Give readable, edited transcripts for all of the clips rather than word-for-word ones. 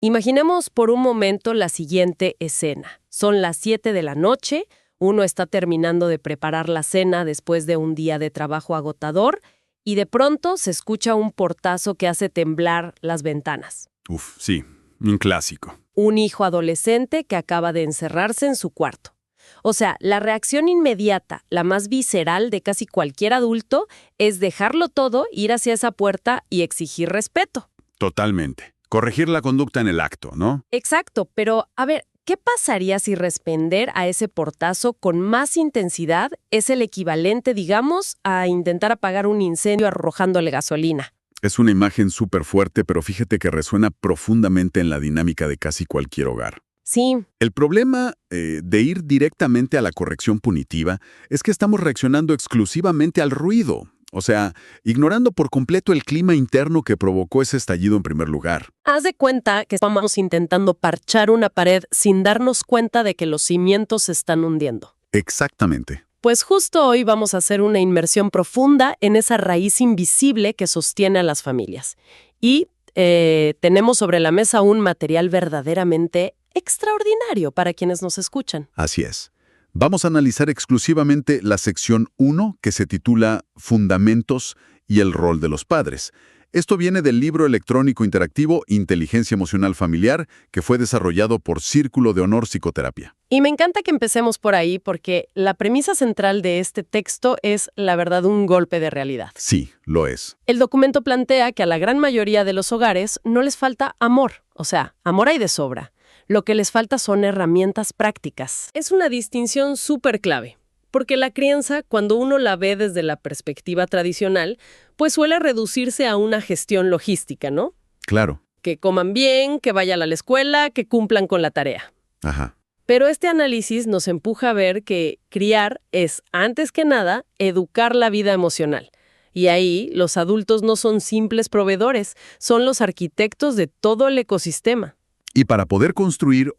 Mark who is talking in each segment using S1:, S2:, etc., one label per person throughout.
S1: Imaginemos por un momento la siguiente escena. Son las 7 de la noche, uno está terminando de preparar la cena después de un día de trabajo agotador y de pronto se escucha un portazo que hace temblar las ventanas.
S2: Uf, sí, un clásico.
S1: Un hijo adolescente que acaba de encerrarse en su cuarto. O sea, la reacción inmediata, la más visceral de casi cualquier adulto, es dejarlo todo, ir hacia esa puerta y exigir respeto.
S2: Totalmente. Corregir la conducta en el acto, ¿no?
S1: Exacto, pero a ver, ¿qué pasaría si responder a ese portazo con más intensidad es el equivalente, digamos, a intentar apagar un incendio arrojándole gasolina?
S2: Es una imagen súper fuerte, pero fíjate que resuena profundamente en la dinámica de casi cualquier hogar.
S1: Sí,
S2: El problema de ir directamente a la corrección punitiva es que estamos reaccionando exclusivamente al ruido. O sea, ignorando por completo el clima interno que provocó ese estallido en primer lugar.
S1: haz de cuenta que estamos intentando parchar una pared sin darnos cuenta de que los cimientos se están hundiendo.
S2: Exactamente.
S1: Pues justo hoy vamos a hacer una inmersión profunda en esa raíz invisible que sostiene a las familias. Y tenemos sobre la mesa un material verdaderamente extraordinario para quienes nos escuchan.
S2: Así es. Vamos a analizar exclusivamente la sección 1, que se titula Fundamentos y el rol de los padres. Esto viene del libro electrónico interactivo Inteligencia Emocional Familiar, que fue desarrollado por Círculo de Honor Psicoterapia.
S1: Y me encanta que empecemos por ahí porque la premisa central de este texto es, la verdad, un golpe de realidad.
S2: Sí, lo es.
S1: El documento plantea que a la gran mayoría de los hogares no les falta amor. O sea, amor hay de sobra. Lo que les falta son herramientas prácticas. Es una distinción súper clave. Porque la crianza, cuando uno la ve desde la perspectiva tradicional, pues suele reducirse a una gestión logística, ¿no?
S2: Claro.
S1: Que coman bien, que vayan a la escuela, que cumplan con la tarea.
S2: Ajá.
S1: Pero este análisis nos empuja a ver que criar es, antes que nada, educar la vida emocional. Y ahí los adultos no son simples proveedores, son los arquitectos de todo el ecosistema.
S2: Y para poder construir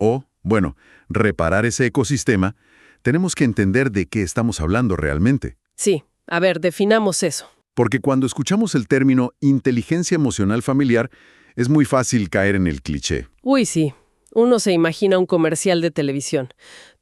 S2: reparar ese ecosistema, tenemos que entender de qué estamos hablando realmente.
S1: Sí, a ver, definamos eso.
S2: Porque cuando escuchamos el término inteligencia emocional familiar, es muy fácil caer en el cliché.
S1: Uy, sí. Uno se imagina un comercial de televisión.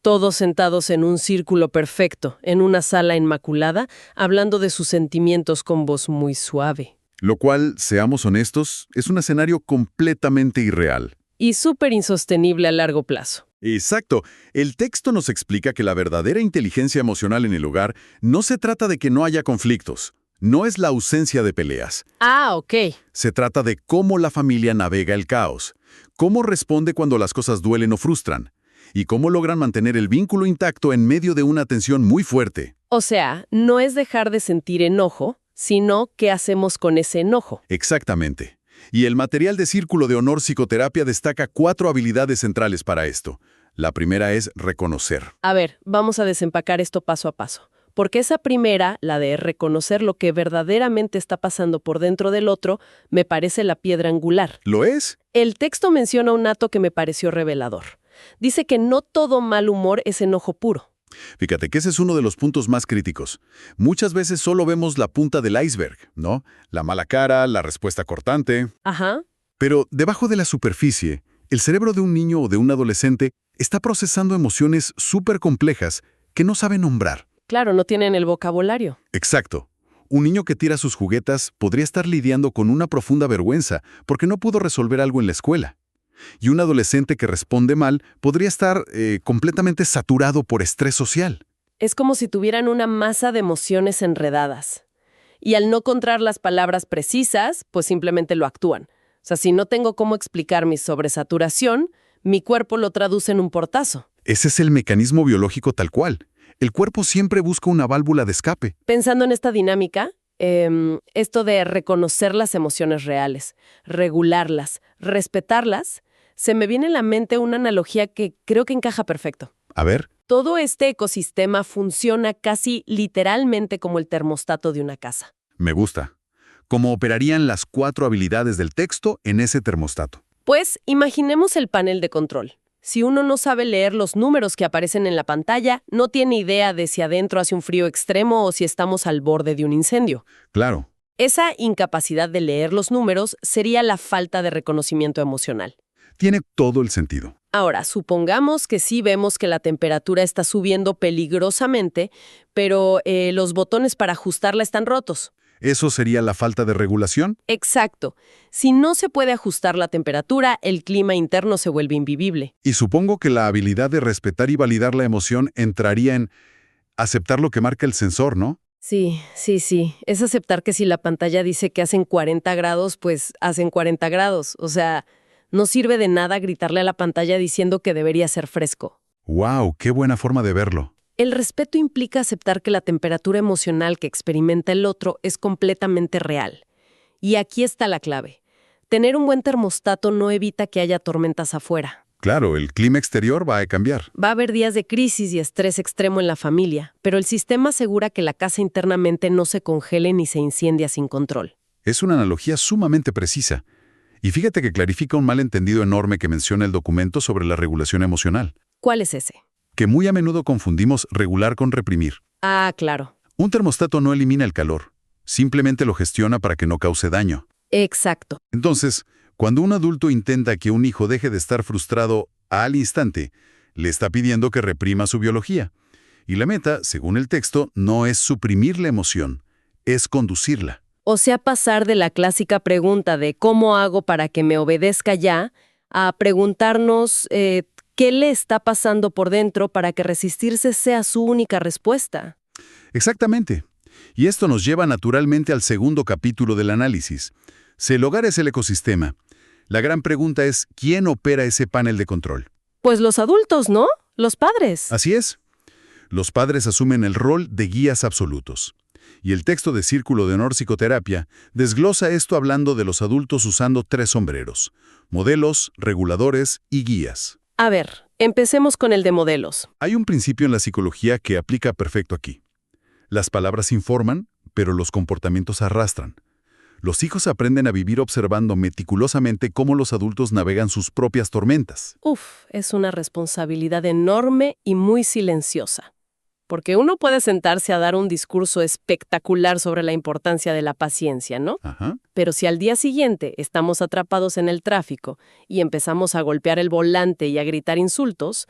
S1: Todos sentados en un círculo perfecto, en una sala inmaculada, hablando de sus sentimientos con voz muy suave.
S2: Lo cual, seamos honestos, es un escenario completamente irreal.
S1: Y súper insostenible a largo plazo.
S2: Exacto. El texto nos explica que la verdadera inteligencia emocional en el hogar no se trata de que no haya conflictos. No es la ausencia de peleas.
S1: Ah, ok.
S2: Se trata de cómo la familia navega el caos, cómo responde cuando las cosas duelen o frustran, y cómo logran mantener el vínculo intacto en medio de una tensión muy fuerte.
S1: O sea, no es dejar de sentir enojo, sino qué hacemos con ese enojo.
S2: Exactamente. Y el material de Círculo de Honor Psicoterapia destaca 4 habilidades centrales para esto. La primera es reconocer.
S1: A ver, vamos a desempacar esto paso a paso. Porque esa primera, la de reconocer lo que verdaderamente está pasando por dentro del otro, me parece la piedra angular.
S2: ¿Lo es?
S1: El texto menciona un dato que me pareció revelador. Dice que no todo mal humor es enojo puro.
S2: Fíjate que ese es uno de los puntos más críticos. Muchas veces solo vemos la punta del iceberg, ¿no? La mala cara, la respuesta cortante.
S1: Ajá.
S2: Pero debajo de la superficie, el cerebro de un niño o de un adolescente está procesando emociones súper complejas que no sabe nombrar.
S1: Claro, no tienen el vocabulario.
S2: Exacto. Un niño que tira sus juguetas podría estar lidiando con una profunda vergüenza porque no pudo resolver algo en la escuela. Y un adolescente que responde mal podría estar completamente saturado por estrés social.
S1: Es como si tuvieran una masa de emociones enredadas. Y al no encontrar las palabras precisas, pues simplemente lo actúan. O sea, si no tengo cómo explicar mi sobresaturación, mi cuerpo lo traduce en un portazo.
S2: Ese es el mecanismo biológico tal cual. El cuerpo siempre busca una válvula de escape.
S1: Pensando en esta dinámica, esto de reconocer las emociones reales, regularlas, respetarlas, se me viene a la mente una analogía que creo que encaja perfecto.
S2: A ver.
S1: Todo este ecosistema funciona casi literalmente como el termostato de una casa.
S2: Me gusta. ¿Cómo operarían las 4 habilidades del texto en ese termostato?
S1: Pues imaginemos el panel de control. Si uno no sabe leer los números que aparecen en la pantalla, no tiene idea de si adentro hace un frío extremo o si estamos al borde de un incendio.
S2: Claro.
S1: Esa incapacidad de leer los números sería la falta de reconocimiento emocional.
S2: Tiene todo el sentido.
S1: Ahora, supongamos que sí vemos que la temperatura está subiendo peligrosamente, pero los botones para ajustarla están rotos.
S2: ¿Eso sería la falta de regulación?
S1: Exacto. Si no se puede ajustar la temperatura, el clima interno se vuelve invivible.
S2: Y supongo que la habilidad de respetar y validar la emoción entraría en aceptar lo que marca el sensor, ¿no?
S1: Sí. Es aceptar que si la pantalla dice que hacen 40 grados, pues hacen 40 grados. O sea, no sirve de nada gritarle a la pantalla diciendo que debería ser fresco.
S2: ¡Wow! ¡Qué buena forma de verlo!
S1: El respeto implica aceptar que la temperatura emocional que experimenta el otro es completamente real. Y aquí está la clave. Tener un buen termostato no evita que haya tormentas afuera.
S2: Claro, el clima exterior va a cambiar.
S1: Va a haber días de crisis y estrés extremo en la familia, pero el sistema asegura que la casa internamente no se congele ni se incendia sin control.
S2: Es una analogía sumamente precisa. Y fíjate que clarifica un malentendido enorme que menciona el documento sobre la regulación emocional.
S1: ¿Cuál es ese?
S2: Que muy a menudo confundimos regular con reprimir.
S1: Ah, claro.
S2: Un termostato no elimina el calor, simplemente lo gestiona para que no cause daño.
S1: Exacto.
S2: Entonces, cuando un adulto intenta que un hijo deje de estar frustrado al instante, le está pidiendo que reprima su biología. Y la meta, según el texto, no es suprimir la emoción, es conducirla.
S1: O sea, pasar de la clásica pregunta de ¿cómo hago para que me obedezca ya? A preguntarnos ¿qué le está pasando por dentro para que resistirse sea su única respuesta?
S2: Exactamente. Y esto nos lleva naturalmente al segundo capítulo del análisis. Si el hogar es el ecosistema, la gran pregunta es ¿quién opera ese panel de control?
S1: Pues los adultos, ¿no? Los padres.
S2: Así es. Los padres asumen el rol de guías absolutos. Y el texto de Círculo de Honor Psicoterapia desglosa esto hablando de los adultos usando 3 sombreros: modelos, reguladores y guías.
S1: A ver, empecemos con el de modelos.
S2: Hay un principio en la psicología que aplica perfecto aquí. Las palabras informan, pero los comportamientos arrastran. Los hijos aprenden a vivir observando meticulosamente cómo los adultos navegan sus propias tormentas.
S1: Es una responsabilidad enorme y muy silenciosa. Porque uno puede sentarse a dar un discurso espectacular sobre la importancia de la paciencia, ¿no?
S2: Ajá.
S1: Pero si al día siguiente estamos atrapados en el tráfico y empezamos a golpear el volante y a gritar insultos,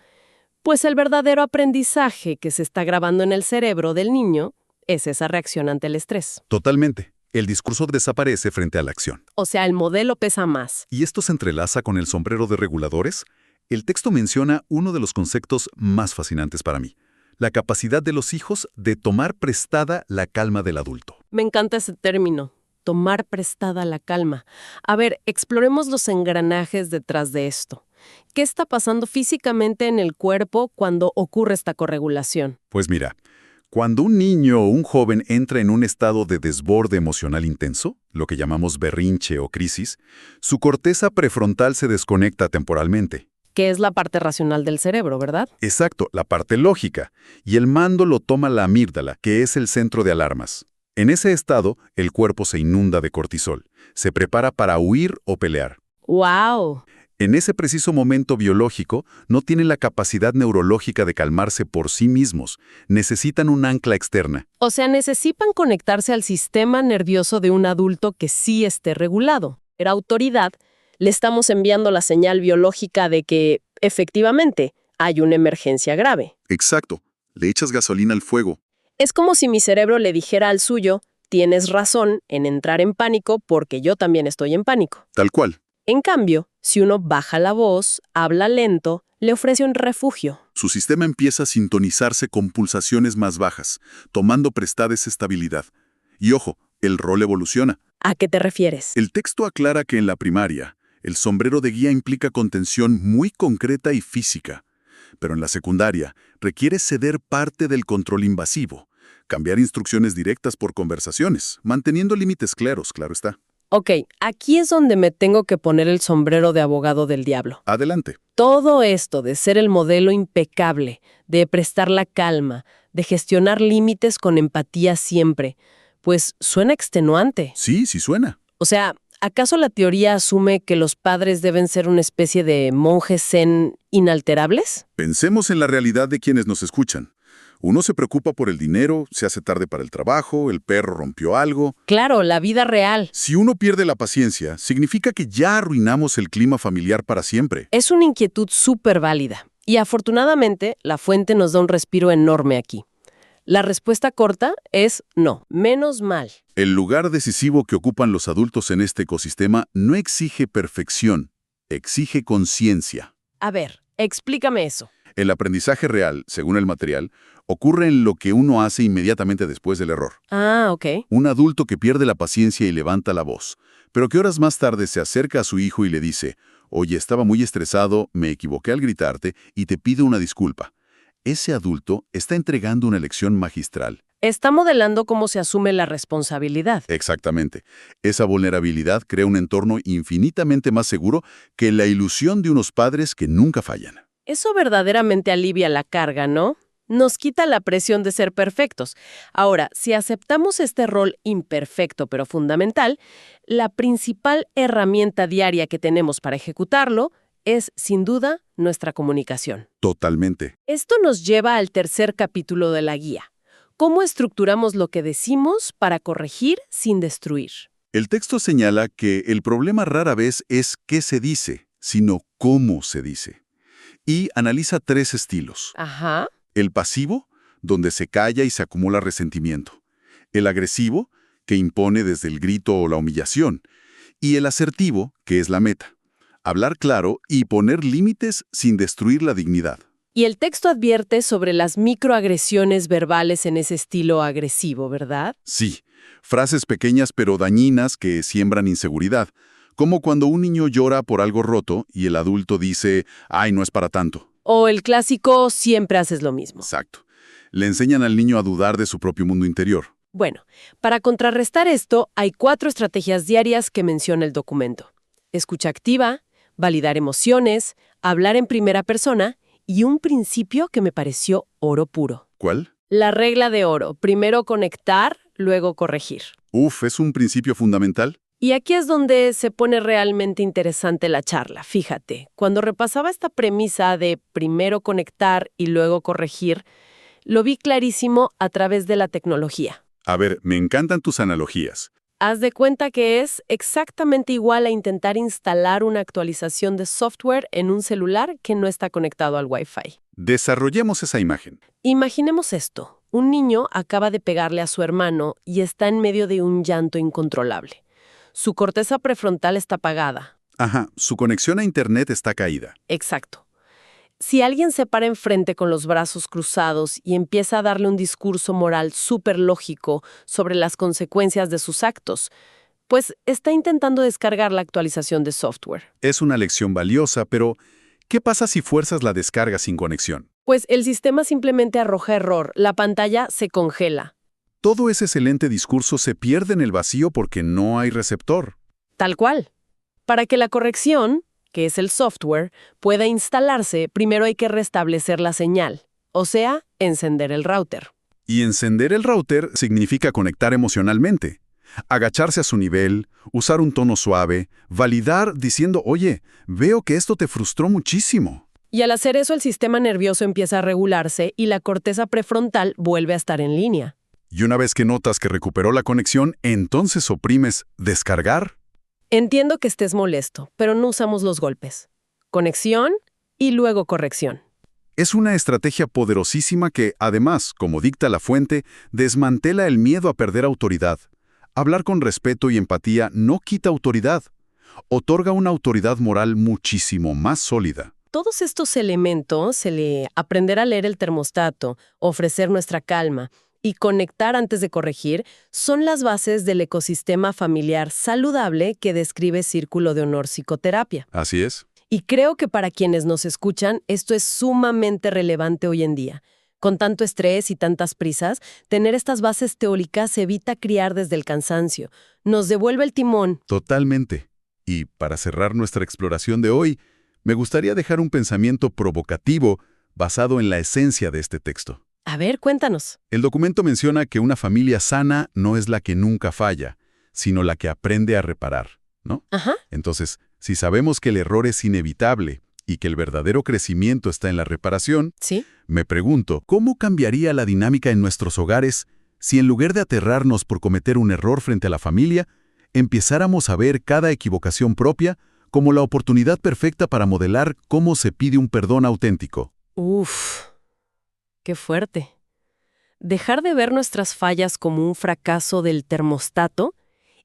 S1: pues el verdadero aprendizaje que se está grabando en el cerebro del niño es esa reacción ante el estrés.
S2: Totalmente. El discurso desaparece frente a la acción.
S1: O sea, el modelo pesa más.
S2: ¿Y esto se entrelaza con el sombrero de reguladores? El texto menciona uno de los conceptos más fascinantes para mí: la capacidad de los hijos de tomar prestada la calma del adulto.
S1: Me encanta ese término, tomar prestada la calma. A ver, exploremos los engranajes detrás de esto. ¿Qué está pasando físicamente en el cuerpo cuando ocurre esta corregulación?
S2: Pues mira, cuando un niño o un joven entra en un estado de desborde emocional intenso, lo que llamamos berrinche o crisis, su corteza prefrontal se desconecta temporalmente.
S1: Que es la parte racional del cerebro, ¿verdad?
S2: Exacto, la parte lógica. Y el mando lo toma la amígdala, que es el centro de alarmas. En ese estado, el cuerpo se inunda de cortisol. Se prepara para huir o pelear.
S1: ¡Wow!
S2: En ese preciso momento biológico, no tienen la capacidad neurológica de calmarse por sí mismos. Necesitan un ancla externa.
S1: O sea, necesitan conectarse al sistema nervioso de un adulto que sí esté regulado. Era autoridad. Le estamos enviando la señal biológica de que, efectivamente, hay una emergencia grave.
S2: Exacto. Le echas gasolina al fuego.
S1: Es como si mi cerebro le dijera al suyo, tienes razón en entrar en pánico porque yo también estoy en pánico.
S2: Tal cual.
S1: En cambio, si uno baja la voz, habla lento, le ofrece un refugio.
S2: Su sistema empieza a sintonizarse con pulsaciones más bajas, tomando prestada esa estabilidad. Y ojo, el rol evoluciona.
S1: ¿A qué te refieres?
S2: El texto aclara que en la primaria, el sombrero de guía implica contención muy concreta y física, pero en la secundaria requiere ceder parte del control invasivo, cambiar instrucciones directas por conversaciones, manteniendo límites claros, claro está.
S1: Ok, aquí es donde me tengo que poner el sombrero de abogado del diablo.
S2: Adelante.
S1: Todo esto de ser el modelo impecable, de prestar la calma, de gestionar límites con empatía siempre, pues suena extenuante.
S2: Sí suena.
S1: O sea, ¿acaso la teoría asume que los padres deben ser una especie de monjes zen inalterables?
S2: Pensemos en la realidad de quienes nos escuchan. Uno se preocupa por el dinero, se hace tarde para el trabajo, el perro rompió algo.
S1: Claro, la vida real.
S2: Si uno pierde la paciencia, significa que ya arruinamos el clima familiar para siempre.
S1: Es una inquietud súper válida. Y afortunadamente, la fuente nos da un respiro enorme aquí. La respuesta corta es no, menos mal.
S2: El lugar decisivo que ocupan los adultos en este ecosistema no exige perfección, exige conciencia.
S1: A ver, explícame eso.
S2: El aprendizaje real, según el material, ocurre en lo que uno hace inmediatamente después del error.
S1: Ah, ok.
S2: Un adulto que pierde la paciencia y levanta la voz, pero que horas más tarde se acerca a su hijo y le dice, oye, estaba muy estresado, me equivoqué al gritarte y te pido una disculpa. Ese adulto está entregando una lección magistral.
S1: Está modelando cómo se asume la responsabilidad.
S2: Exactamente. Esa vulnerabilidad crea un entorno infinitamente más seguro que la ilusión de unos padres que nunca fallan.
S1: Eso verdaderamente alivia la carga, ¿no? Nos quita la presión de ser perfectos. Ahora, si aceptamos este rol imperfecto pero fundamental, la principal herramienta diaria que tenemos para ejecutarlo es, sin duda, nuestra comunicación.
S2: Totalmente.
S1: Esto nos lleva al tercer capítulo de la guía. ¿Cómo estructuramos lo que decimos para corregir sin destruir?
S2: El texto señala que el problema rara vez es qué se dice, sino cómo se dice. Y analiza 3 estilos.
S1: Ajá.
S2: El pasivo, donde se calla y se acumula resentimiento. El agresivo, que impone desde el grito o la humillación. Y el asertivo, que es la meta. Hablar claro y poner límites sin destruir la dignidad.
S1: Y el texto advierte sobre las microagresiones verbales en ese estilo agresivo, ¿verdad?
S2: Sí, frases pequeñas pero dañinas que siembran inseguridad. Como cuando un niño llora por algo roto y el adulto dice, ay, no es para tanto.
S1: O el clásico, siempre haces lo mismo.
S2: Exacto. Le enseñan al niño a dudar de su propio mundo interior.
S1: Bueno, para contrarrestar esto, hay 4 estrategias diarias que menciona el documento. Escucha activa, validar emociones, hablar en primera persona y un principio que me pareció oro puro.
S2: ¿Cuál?
S1: La regla de oro. Primero conectar, luego corregir.
S2: ¿Es un principio fundamental?
S1: Y aquí es donde se pone realmente interesante la charla. Fíjate, cuando repasaba esta premisa de primero conectar y luego corregir, lo vi clarísimo a través de la tecnología.
S2: A ver, me encantan tus analogías.
S1: Haz de cuenta que es exactamente igual a intentar instalar una actualización de software en un celular que no está conectado al Wi-Fi.
S2: Desarrollemos esa imagen.
S1: Imaginemos esto. Un niño acaba de pegarle a su hermano y está en medio de un llanto incontrolable. Su corteza prefrontal está apagada.
S2: Ajá, su conexión a Internet está caída.
S1: Exacto. Si alguien se para enfrente con los brazos cruzados y empieza a darle un discurso moral súper lógico sobre las consecuencias de sus actos, pues está intentando descargar la actualización de software.
S2: Es una lección valiosa, pero ¿qué pasa si fuerzas la descarga sin conexión?
S1: Pues el sistema simplemente arroja error, la pantalla se congela.
S2: Todo ese excelente discurso se pierde en el vacío porque no hay receptor.
S1: Tal cual. Para que la corrección, que es el software, pueda instalarse, primero hay que restablecer la señal, o sea, encender el router.
S2: Y encender el router significa conectar emocionalmente. Agacharse a su nivel, usar un tono suave, validar diciendo, oye, veo que esto te frustró muchísimo.
S1: Y al hacer eso el sistema nervioso empieza a regularse y la corteza prefrontal vuelve a estar en línea.
S2: Y una vez que notas que recuperó la conexión, entonces oprimes descargar.
S1: Entiendo que estés molesto, pero no usamos los golpes. Conexión y luego corrección.
S2: Es una estrategia poderosísima que, además, como dicta la fuente, desmantela el miedo a perder autoridad. Hablar con respeto y empatía no quita autoridad. Otorga una autoridad moral muchísimo más sólida.
S1: Todos estos elementos, aprender a leer el termostato, ofrecer nuestra calma y conectar antes de corregir, son las bases del ecosistema familiar saludable que describe Círculo de Honor Psicoterapia.
S2: Así es.
S1: Y creo que para quienes nos escuchan, esto es sumamente relevante hoy en día. Con tanto estrés y tantas prisas, tener estas bases teóricas evita criar desde el cansancio. Nos devuelve el timón.
S2: Totalmente. Y para cerrar nuestra exploración de hoy, me gustaría dejar un pensamiento provocativo basado en la esencia de este texto.
S1: A ver, cuéntanos.
S2: El documento menciona que una familia sana no es la que nunca falla, sino la que aprende a reparar, ¿no?
S1: Ajá.
S2: Entonces, si sabemos que el error es inevitable y que el verdadero crecimiento está en la reparación,
S1: ¿Sí?
S2: me pregunto, ¿cómo cambiaría la dinámica en nuestros hogares si en lugar de aterrarnos por cometer un error frente a la familia, empezáramos a ver cada equivocación propia como la oportunidad perfecta para modelar cómo se pide un perdón auténtico?
S1: Uf, qué fuerte. Dejar de ver nuestras fallas como un fracaso del termostato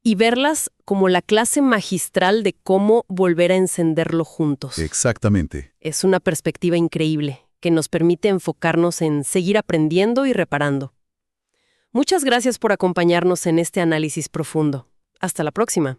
S1: y verlas como la clase magistral de cómo volver a encenderlo juntos.
S2: Exactamente.
S1: Es una perspectiva increíble que nos permite enfocarnos en seguir aprendiendo y reparando. Muchas gracias por acompañarnos en este análisis profundo. Hasta la próxima.